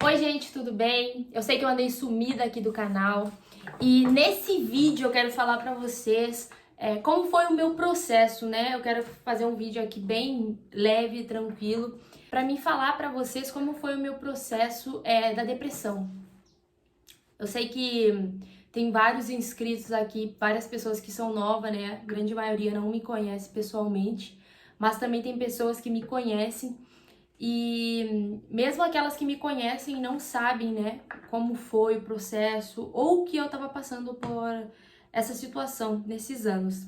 Oi gente, tudo bem? Eu sei que eu andei sumida aqui do canal e nesse vídeo eu quero falar pra vocês como foi o meu processo, né? Eu quero fazer um vídeo aqui bem leve, tranquilo, pra mim falar pra vocês como foi o meu processo da depressão. Eu sei que tem vários inscritos aqui, várias pessoas que são novas, né? A grande maioria não me conhece pessoalmente, mas também tem pessoas que me conhecem. E mesmo aquelas que me conhecem não sabem, né, como foi o processo ou que eu tava passando por essa situação nesses anos.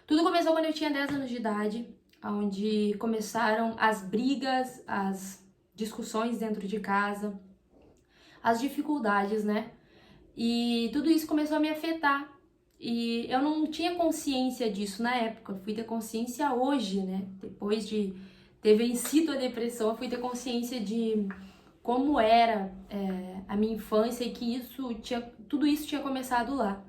Tudo começou quando eu tinha 10 anos de idade, onde começaram as brigas, as discussões dentro de casa, as dificuldades, né? E tudo isso começou a me afetar. E eu não tinha consciência disso na época, fui ter consciência hoje, né? Depois de ter vencido a depressão, eu fui ter consciência de como era a minha infância e que tudo isso tinha começado lá.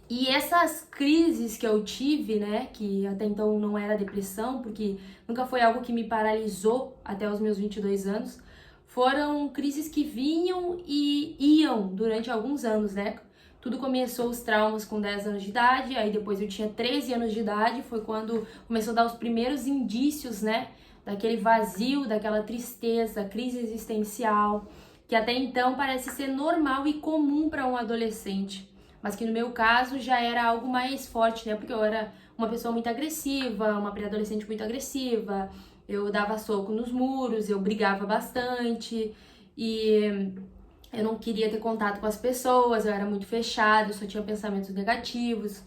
E essas crises que eu tive, né, que até então não era depressão, porque nunca foi algo que me paralisou até os meus 22 anos, foram crises que vinham e iam durante alguns anos, né? Tudo começou os traumas com 10 anos de idade, aí depois eu tinha 13 anos de idade, foi quando começou a dar os primeiros indícios, né, daquele vazio, daquela tristeza, crise existencial, que até então parece ser normal e comum para um adolescente, mas que no meu caso já era algo mais forte, né, porque eu era uma pessoa muito agressiva, uma pré-adolescente muito agressiva, eu dava soco nos muros, eu brigava bastante e eu não queria ter contato com as pessoas, eu era muito fechada, eu só tinha pensamentos negativos.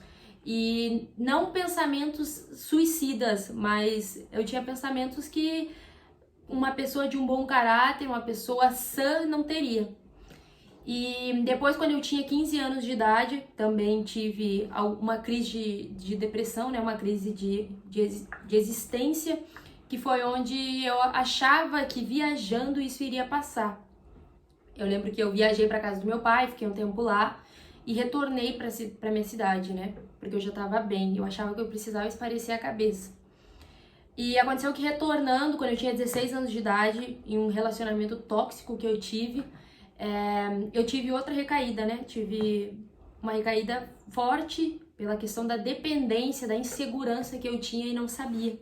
E não pensamentos suicidas, mas eu tinha pensamentos que uma pessoa de um bom caráter, uma pessoa sã não teria. E depois, quando eu tinha 15 anos de idade, também tive uma crise de depressão, né? Uma crise de existência, que foi onde eu achava que viajando isso iria passar. Eu lembro que eu viajei para casa do meu pai, fiquei um tempo lá e retornei para minha cidade, né? Porque eu já tava bem, eu achava que eu precisava espairecer a cabeça. E aconteceu que retornando, quando eu tinha 16 anos de idade, em um relacionamento tóxico que eu tive outra recaída, né? Tive uma recaída forte pela questão da dependência, da insegurança que eu tinha e não sabia.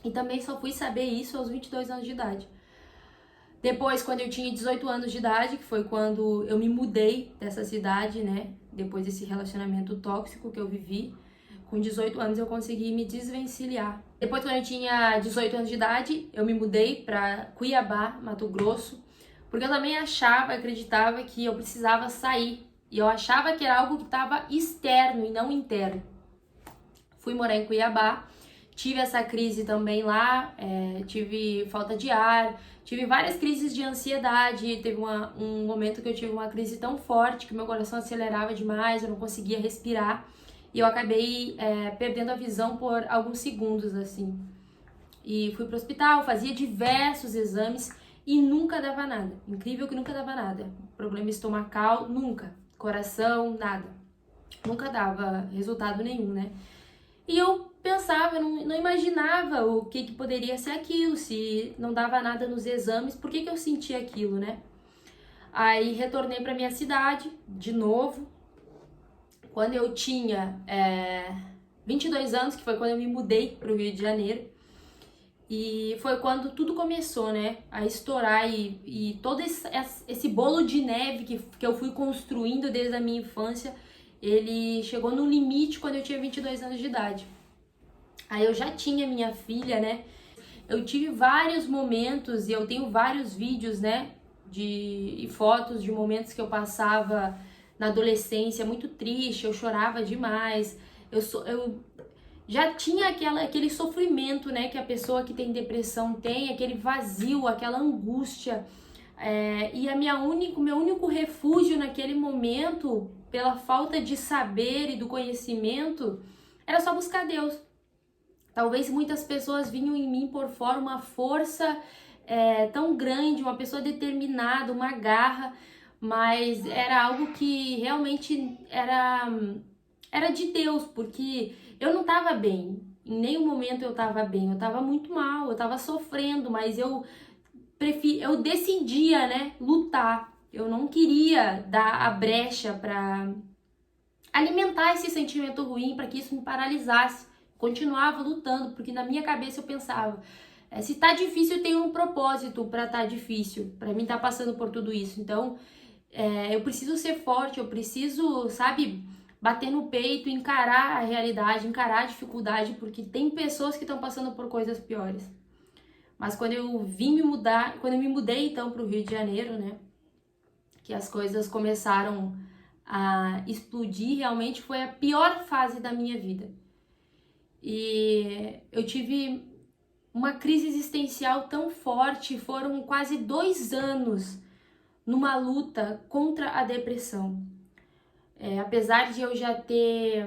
E também só fui saber isso aos 22 anos de idade. Depois, quando eu tinha 18 anos de idade, que foi quando eu me mudei dessa cidade, né? Depois desse relacionamento tóxico que eu vivi, com 18 anos eu consegui me desvencilhar. Depois, quando eu tinha 18 anos de idade, eu me mudei para Cuiabá, Mato Grosso, porque eu também acreditava que eu precisava sair. E eu achava que era algo que estava externo e não interno. Fui morar em Cuiabá, tive essa crise também lá, tive falta de ar, tive várias crises de ansiedade, teve um momento que eu tive uma crise tão forte que meu coração acelerava demais, eu não conseguia respirar e eu acabei perdendo a visão por alguns segundos, assim. E fui pro hospital, fazia diversos exames e nunca dava nada. Incrível que nunca dava nada. Problema estomacal, nunca. Coração, nada. Nunca dava resultado nenhum, né? E eu pensava, não imaginava o que poderia ser aquilo, se não dava nada nos exames, por que eu sentia aquilo, né? Aí retornei para minha cidade, de novo, quando eu tinha 22 anos, que foi quando eu me mudei para o Rio de Janeiro, e foi quando tudo começou, né, a estourar e todo esse bolo de neve que eu fui construindo desde a minha infância, ele chegou no limite quando eu tinha 22 anos de idade. Aí eu já tinha minha filha, né? Eu tive vários momentos e eu tenho vários vídeos, né? E fotos de momentos que eu passava na adolescência muito triste, eu chorava demais. Eu já tinha aquele sofrimento, né? Que a pessoa que tem depressão tem, aquele vazio, aquela angústia. E meu único refúgio naquele momento, pela falta de saber e do conhecimento, era só buscar Deus. Talvez muitas pessoas vinham em mim por fora uma força tão grande, uma pessoa determinada, uma garra, mas era algo que realmente era de Deus, porque eu não estava bem, em nenhum momento eu estava bem, eu estava muito mal, eu estava sofrendo, mas eu eu decidia, né, lutar. Eu não queria dar a brecha para alimentar esse sentimento ruim, para que isso me paralisasse. Continuava lutando, porque na minha cabeça eu pensava, se tá difícil, tem um propósito para tá difícil, para mim tá passando por tudo isso. Então, eu preciso ser forte, eu preciso, sabe, bater no peito, encarar a realidade, encarar a dificuldade, porque tem pessoas que estão passando por coisas piores. Mas quando eu vim me mudar, quando eu me mudei então para o Rio de Janeiro, né, que as coisas começaram a explodir, realmente foi a pior fase da minha vida. E eu tive uma crise existencial tão forte, foram quase 2 anos numa luta contra a depressão. Apesar de eu já ter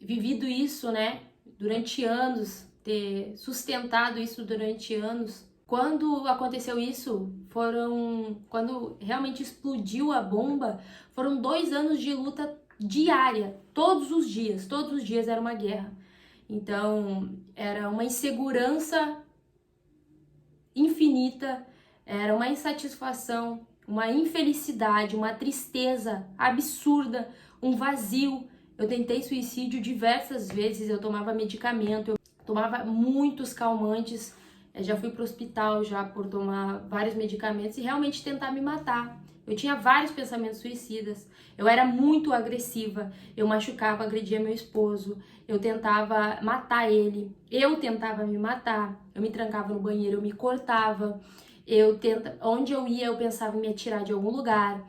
vivido isso, né, durante anos, ter sustentado isso durante anos, quando aconteceu isso, quando realmente explodiu a bomba, foram 2 anos de luta diária, todos os dias era uma guerra. Então, era uma insegurança infinita, era uma insatisfação, uma infelicidade, uma tristeza absurda, um vazio. Eu tentei suicídio diversas vezes, eu tomava medicamento, eu tomava muitos calmantes, já fui pro hospital já por tomar vários medicamentos e realmente tentar me matar. Eu tinha vários pensamentos suicidas, eu era muito agressiva, eu machucava, agredia meu esposo, eu tentava matar ele, eu tentava me matar, eu me trancava no banheiro, eu me cortava, onde eu ia eu pensava em me atirar de algum lugar,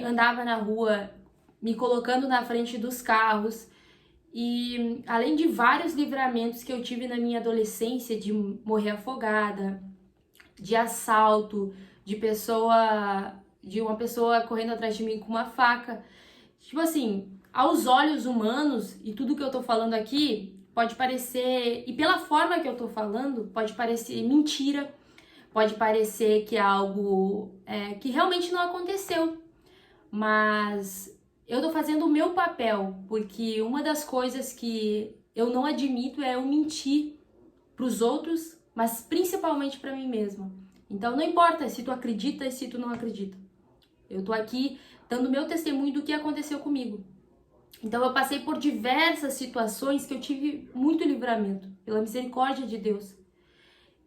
andava na rua me colocando na frente dos carros. E além de vários livramentos que eu tive na minha adolescência, de morrer afogada, de assalto, de uma pessoa correndo atrás de mim com uma faca, tipo assim, aos olhos humanos, e tudo que eu tô falando aqui pode parecer, e pela forma que eu tô falando, pode parecer mentira, pode parecer que é algo que realmente não aconteceu, mas eu tô fazendo o meu papel, porque uma das coisas que eu não admito é eu mentir pros outros, mas principalmente pra mim mesma. Então não importa se tu acredita e se tu não acredita. Eu tô aqui dando meu testemunho do que aconteceu comigo. Então eu passei por diversas situações que eu tive muito livramento, pela misericórdia de Deus.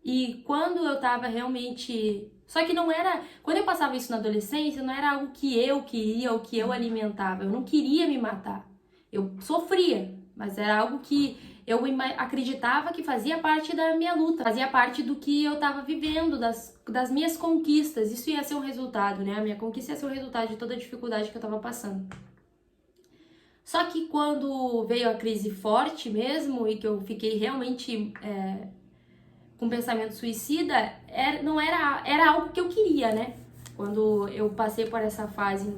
E quando eu tava realmente... Só que não era... Quando eu passava isso na adolescência, não era algo que eu queria ou que eu alimentava. Eu não queria me matar. Eu sofria, mas era algo que eu acreditava que fazia parte da minha luta, fazia parte do que eu tava vivendo, das minhas conquistas. Isso ia ser um resultado, né? A minha conquista ia ser o resultado de toda a dificuldade que eu tava passando. Só que quando veio a crise forte mesmo e que eu fiquei realmente... com pensamento suicida, era algo que eu queria, né? Quando eu passei por essa fase,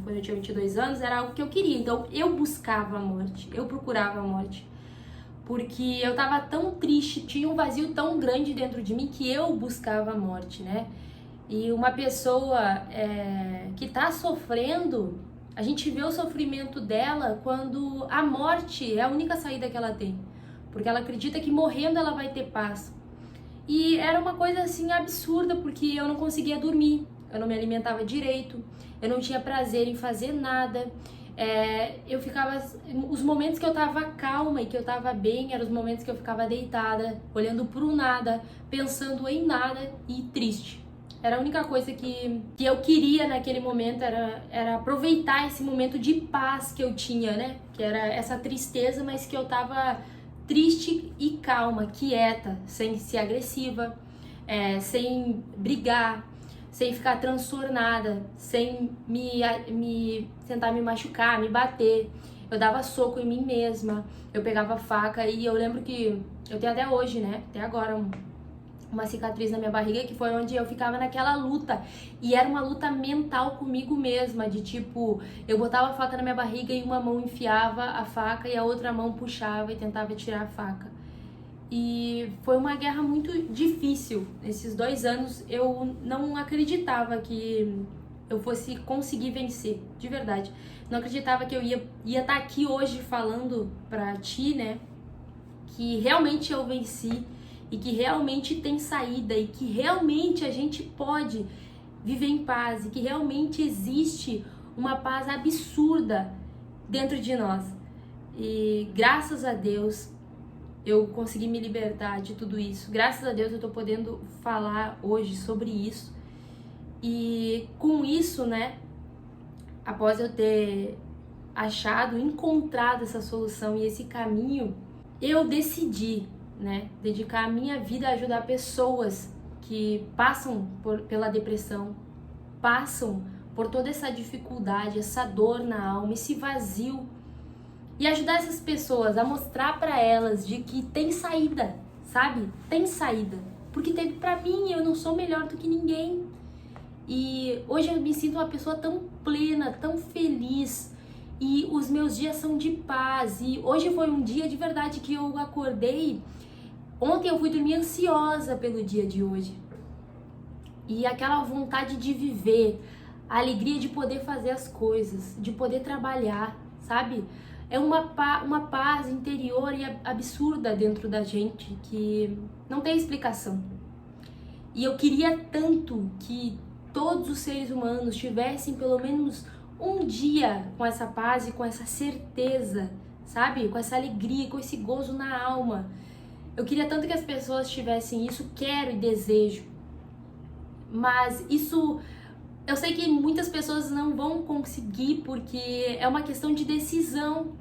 quando eu tinha 22 anos, era algo que eu queria. Então, eu buscava a morte, eu procurava a morte. Porque eu tava tão triste, tinha um vazio tão grande dentro de mim que eu buscava a morte, né? E uma pessoa que tá sofrendo, a gente vê o sofrimento dela quando a morte é a única saída que ela tem. Porque ela acredita que morrendo ela vai ter paz. E era uma coisa assim absurda, porque eu não conseguia dormir, eu não me alimentava direito, eu não tinha prazer em fazer nada. Eu ficava... Os momentos que eu tava calma e que eu tava bem eram os momentos que eu ficava deitada, olhando pro nada, pensando em nada e triste. Era a única coisa que eu queria naquele momento, era aproveitar esse momento de paz que eu tinha, né? Que era essa tristeza, mas que eu tava... triste e calma, quieta, sem ser agressiva, sem brigar, sem ficar transtornada, sem tentar me machucar, me bater. Eu dava soco em mim mesma, eu pegava faca e eu lembro que eu tenho até hoje, né, até agora uma cicatriz na minha barriga, que foi onde eu ficava naquela luta, e era uma luta mental comigo mesma, de tipo, eu botava a faca na minha barriga e uma mão enfiava a faca e a outra mão puxava e tentava tirar a faca. E foi uma guerra muito difícil. Nesses 2 anos eu não acreditava que eu fosse conseguir vencer, de verdade. Não acreditava que eu ia estar aqui hoje falando pra ti, né, que realmente eu venci, e que realmente tem saída e que realmente a gente pode viver em paz e que realmente existe uma paz absurda dentro de nós. E graças a Deus eu consegui me libertar de tudo isso. Graças a Deus eu tô podendo falar hoje sobre isso. E com isso, né, após eu ter achado, encontrado essa solução e esse caminho, eu decidi, né, dedicar a minha vida a ajudar pessoas que passam pela depressão, passam por toda essa dificuldade, essa dor na alma, esse vazio, e ajudar essas pessoas a mostrar para elas de que tem saída, sabe? Tem saída, porque teve para mim, eu não sou melhor do que ninguém. E hoje eu me sinto uma pessoa tão plena, tão feliz, e os meus dias são de paz. E hoje foi um dia de verdade que eu acordei. Ontem eu fui dormir ansiosa pelo dia de hoje. E aquela vontade de viver, a alegria de poder fazer as coisas, de poder trabalhar, sabe? É uma paz interior e absurda dentro da gente que não tem explicação. E eu queria tanto que todos os seres humanos tivessem pelo menos um dia com essa paz e com essa certeza, sabe? Com essa alegria, com esse gozo na alma. Eu queria tanto que as pessoas tivessem isso, quero e desejo. Mas isso, eu sei que muitas pessoas não vão conseguir porque é uma questão de decisão.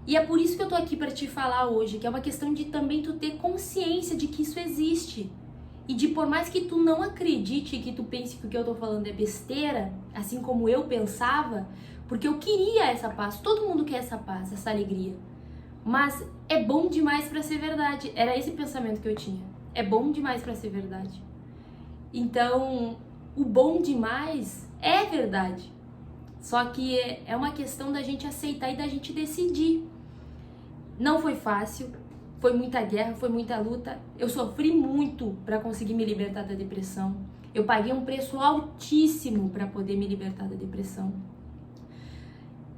E é por isso que eu tô aqui para te falar hoje, que é uma questão de também tu ter consciência de que isso existe. E de por mais que tu não acredite, que tu pense que o que eu tô falando é besteira, assim como eu pensava, porque eu queria essa paz, todo mundo quer essa paz, essa alegria. Mas é bom demais para ser verdade. Era esse pensamento que eu tinha. É bom demais para ser verdade. Então, o bom demais é verdade. Só que é uma questão da gente aceitar e da gente decidir. Não foi fácil, foi muita guerra, foi muita luta. Eu sofri muito para conseguir me libertar da depressão. Eu paguei um preço altíssimo para poder me libertar da depressão.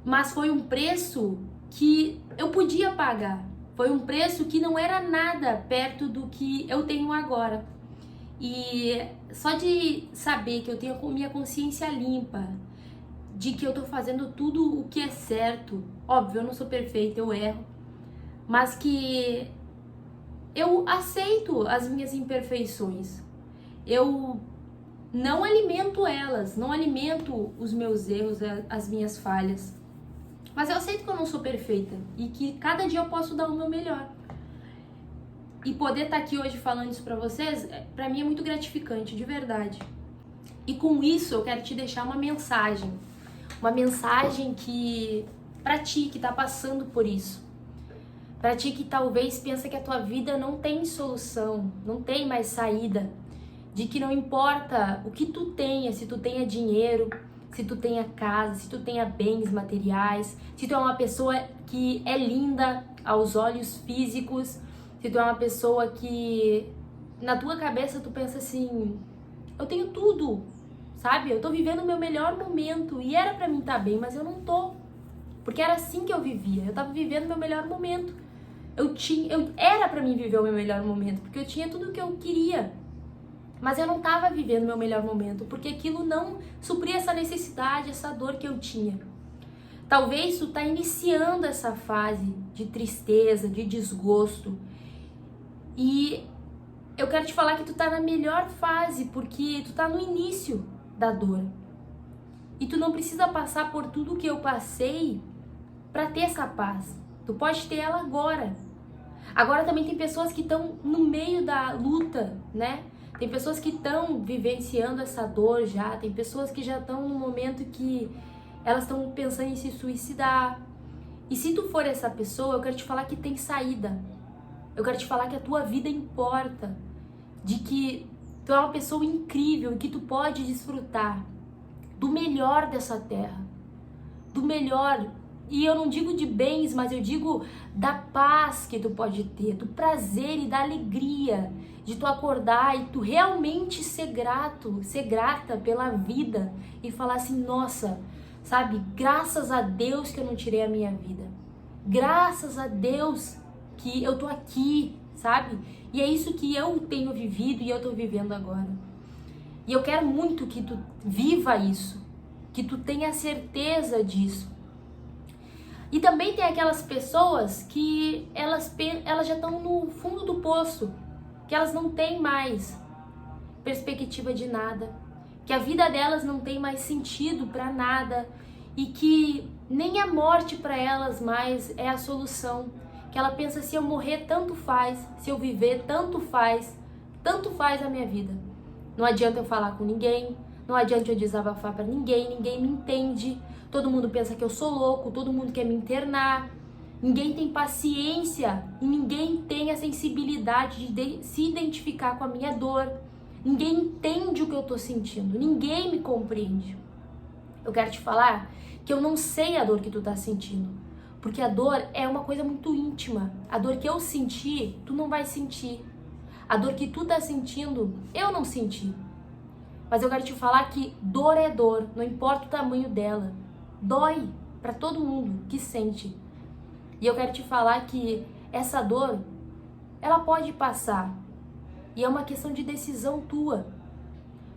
Mas foi um preço que eu podia pagar. Foi um preço que não era nada perto do que eu tenho agora. E só de saber que eu tenho minha consciência limpa, de que eu tô fazendo tudo o que é certo, óbvio, eu não sou perfeita, eu erro, mas que eu aceito as minhas imperfeições, eu não alimento elas, não alimento os meus erros, as minhas falhas, mas eu aceito que eu não sou perfeita e que cada dia eu posso dar o meu melhor. E poder estar aqui hoje falando isso pra vocês, pra mim é muito gratificante, de verdade. E com isso eu quero te deixar uma mensagem que pra ti que tá passando por isso, pra ti que talvez pensa que a tua vida não tem solução, não tem mais saída, de que não importa o que tu tenha, se tu tenha dinheiro, se tu tenha casa, se tu tenha bens materiais, se tu é uma pessoa que é linda aos olhos físicos, se tu é uma pessoa que na tua cabeça tu pensa assim, eu tenho tudo, sabe? Eu tô vivendo o meu melhor momento e era pra mim estar bem, mas eu não tô. Porque era assim que eu vivia, eu tava vivendo o meu melhor momento. Era pra mim viver o meu melhor momento, porque eu tinha tudo o que eu queria. Mas eu não tava vivendo o meu melhor momento, porque aquilo não supria essa necessidade, essa dor que eu tinha. Talvez tu tá iniciando essa fase de tristeza, de desgosto. E eu quero te falar que tu tá na melhor fase, porque tu tá no início da dor. E tu não precisa passar por tudo que eu passei pra ter essa paz. Tu pode ter ela agora. Agora também tem pessoas que estão no meio da luta, né? Tem pessoas que estão vivenciando essa dor já. Tem pessoas que já estão no momento que elas estão pensando em se suicidar. E se tu for essa pessoa, eu quero te falar que tem saída. Eu quero te falar que a tua vida importa. De que tu é uma pessoa incrível e que tu pode desfrutar do melhor dessa terra. Do melhor. E eu não digo de bens, mas eu digo da paz que tu pode ter, do prazer e da alegria de tu acordar e tu realmente ser grato, ser grata pela vida e falar assim, nossa, sabe, graças a Deus que eu não tirei a minha vida. Graças a Deus que eu tô aqui, sabe? E é isso que eu tenho vivido e eu tô vivendo agora. E eu quero muito que tu viva isso, que tu tenha certeza disso. E também tem aquelas pessoas que elas já estão no fundo do poço, que elas não têm mais perspectiva de nada, que a vida delas não tem mais sentido para nada e que nem a morte para elas mais é a solução. Que ela pensa, se eu morrer tanto faz, se eu viver tanto faz a minha vida. Não adianta eu falar com ninguém, não adianta eu desabafar para ninguém, ninguém me entende. Todo mundo pensa que eu sou louco, todo mundo quer me internar. Ninguém tem paciência e ninguém tem a sensibilidade de se identificar com a minha dor. Ninguém entende o que eu tô sentindo, ninguém me compreende. Eu quero te falar que eu não sei a dor que tu tá sentindo, porque a dor é uma coisa muito íntima. A dor que eu senti, tu não vai sentir. A dor que tu tá sentindo, eu não senti. Mas eu quero te falar que dor é dor, não importa o tamanho dela. Dói pra todo mundo que sente. E eu quero te falar que essa dor, ela pode passar. E é uma questão de decisão tua.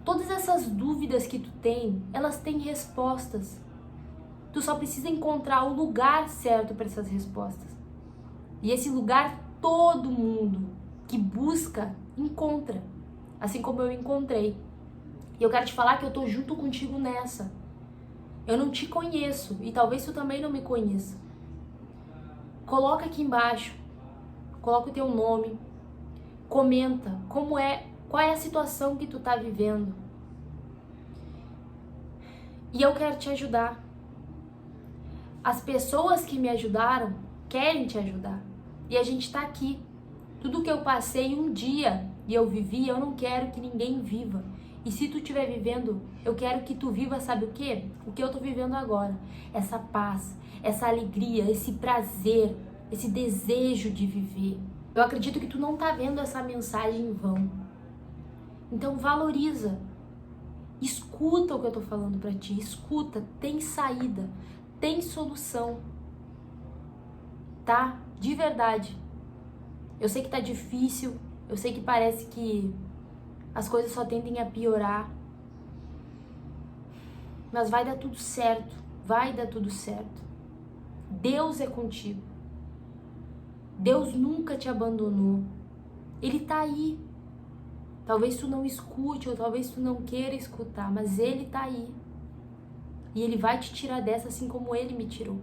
Todas essas dúvidas que tu tem, elas têm respostas. Tu só precisa encontrar o lugar certo para essas respostas. E esse lugar todo mundo que busca, encontra. Assim como eu encontrei. E eu quero te falar que eu tô junto contigo nessa. Eu não te conheço e talvez tu também não me conheça. Coloca aqui embaixo. Coloca o teu nome. Comenta qual é a situação que tu tá vivendo. E eu quero te ajudar. As pessoas que me ajudaram querem te ajudar. E a gente tá aqui. Tudo que eu passei um dia e eu vivi, eu não quero que ninguém viva. E se tu estiver vivendo, eu quero que tu viva, sabe o quê? O que eu tô vivendo agora. Essa paz, essa alegria, esse prazer, esse desejo de viver. Eu acredito que tu não tá vendo essa mensagem em vão. Então valoriza. Escuta o que eu tô falando pra ti. Escuta. Tem saída. Tem solução. Tá? De verdade. Eu sei que tá difícil. Eu sei que parece que as coisas só tendem a piorar. Mas vai dar tudo certo. Vai dar tudo certo. Deus é contigo. Deus nunca te abandonou. Ele tá aí. Talvez tu não escute ou talvez tu não queira escutar, mas Ele tá aí. E Ele vai te tirar dessa assim como Ele me tirou.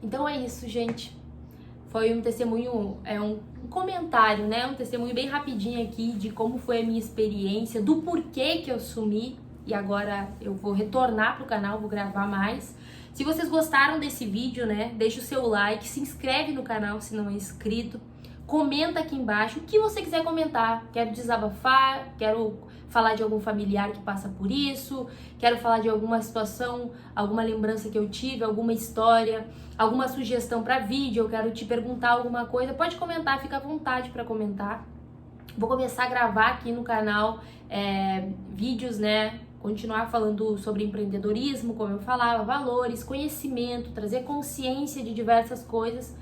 Então é isso, gente. Foi um testemunho, um comentário, né? Um testemunho bem rapidinho aqui de como foi a minha experiência, do porquê que eu sumi. E agora eu vou retornar pro canal, vou gravar mais. Se vocês gostaram desse vídeo, né, deixa o seu like, se inscreve no canal se não é inscrito, comenta aqui embaixo o que você quiser comentar. Quero desabafar, quero falar de algum familiar que passa por isso, quero falar de alguma situação, alguma lembrança que eu tive, alguma história, alguma sugestão para vídeo, eu quero te perguntar alguma coisa, pode comentar, fica à vontade para comentar. Vou começar a gravar aqui no canal vídeos, né? Continuar falando sobre empreendedorismo, como eu falava, valores, conhecimento, trazer consciência de diversas coisas.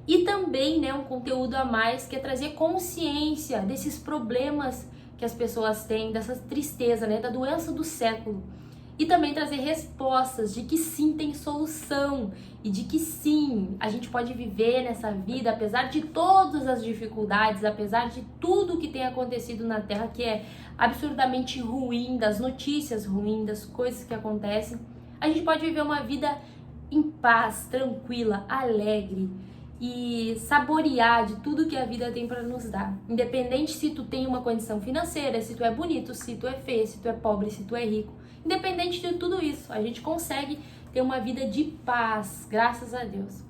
E também, né, um conteúdo a mais que é trazer consciência desses problemas que as pessoas têm, dessa tristeza, né, da doença do século. E também trazer respostas de que sim tem solução e de que sim, a gente pode viver nessa vida, apesar de todas as dificuldades, apesar de tudo que tem acontecido na Terra, que é absurdamente ruim, das notícias ruins, das coisas que acontecem, a gente pode viver uma vida em paz, tranquila, alegre e saborear de tudo que a vida tem para nos dar. Independente se tu tem uma condição financeira, se tu é bonito, se tu é feio, se tu é pobre, se tu é rico. Independente de tudo isso, a gente consegue ter uma vida de paz, graças a Deus.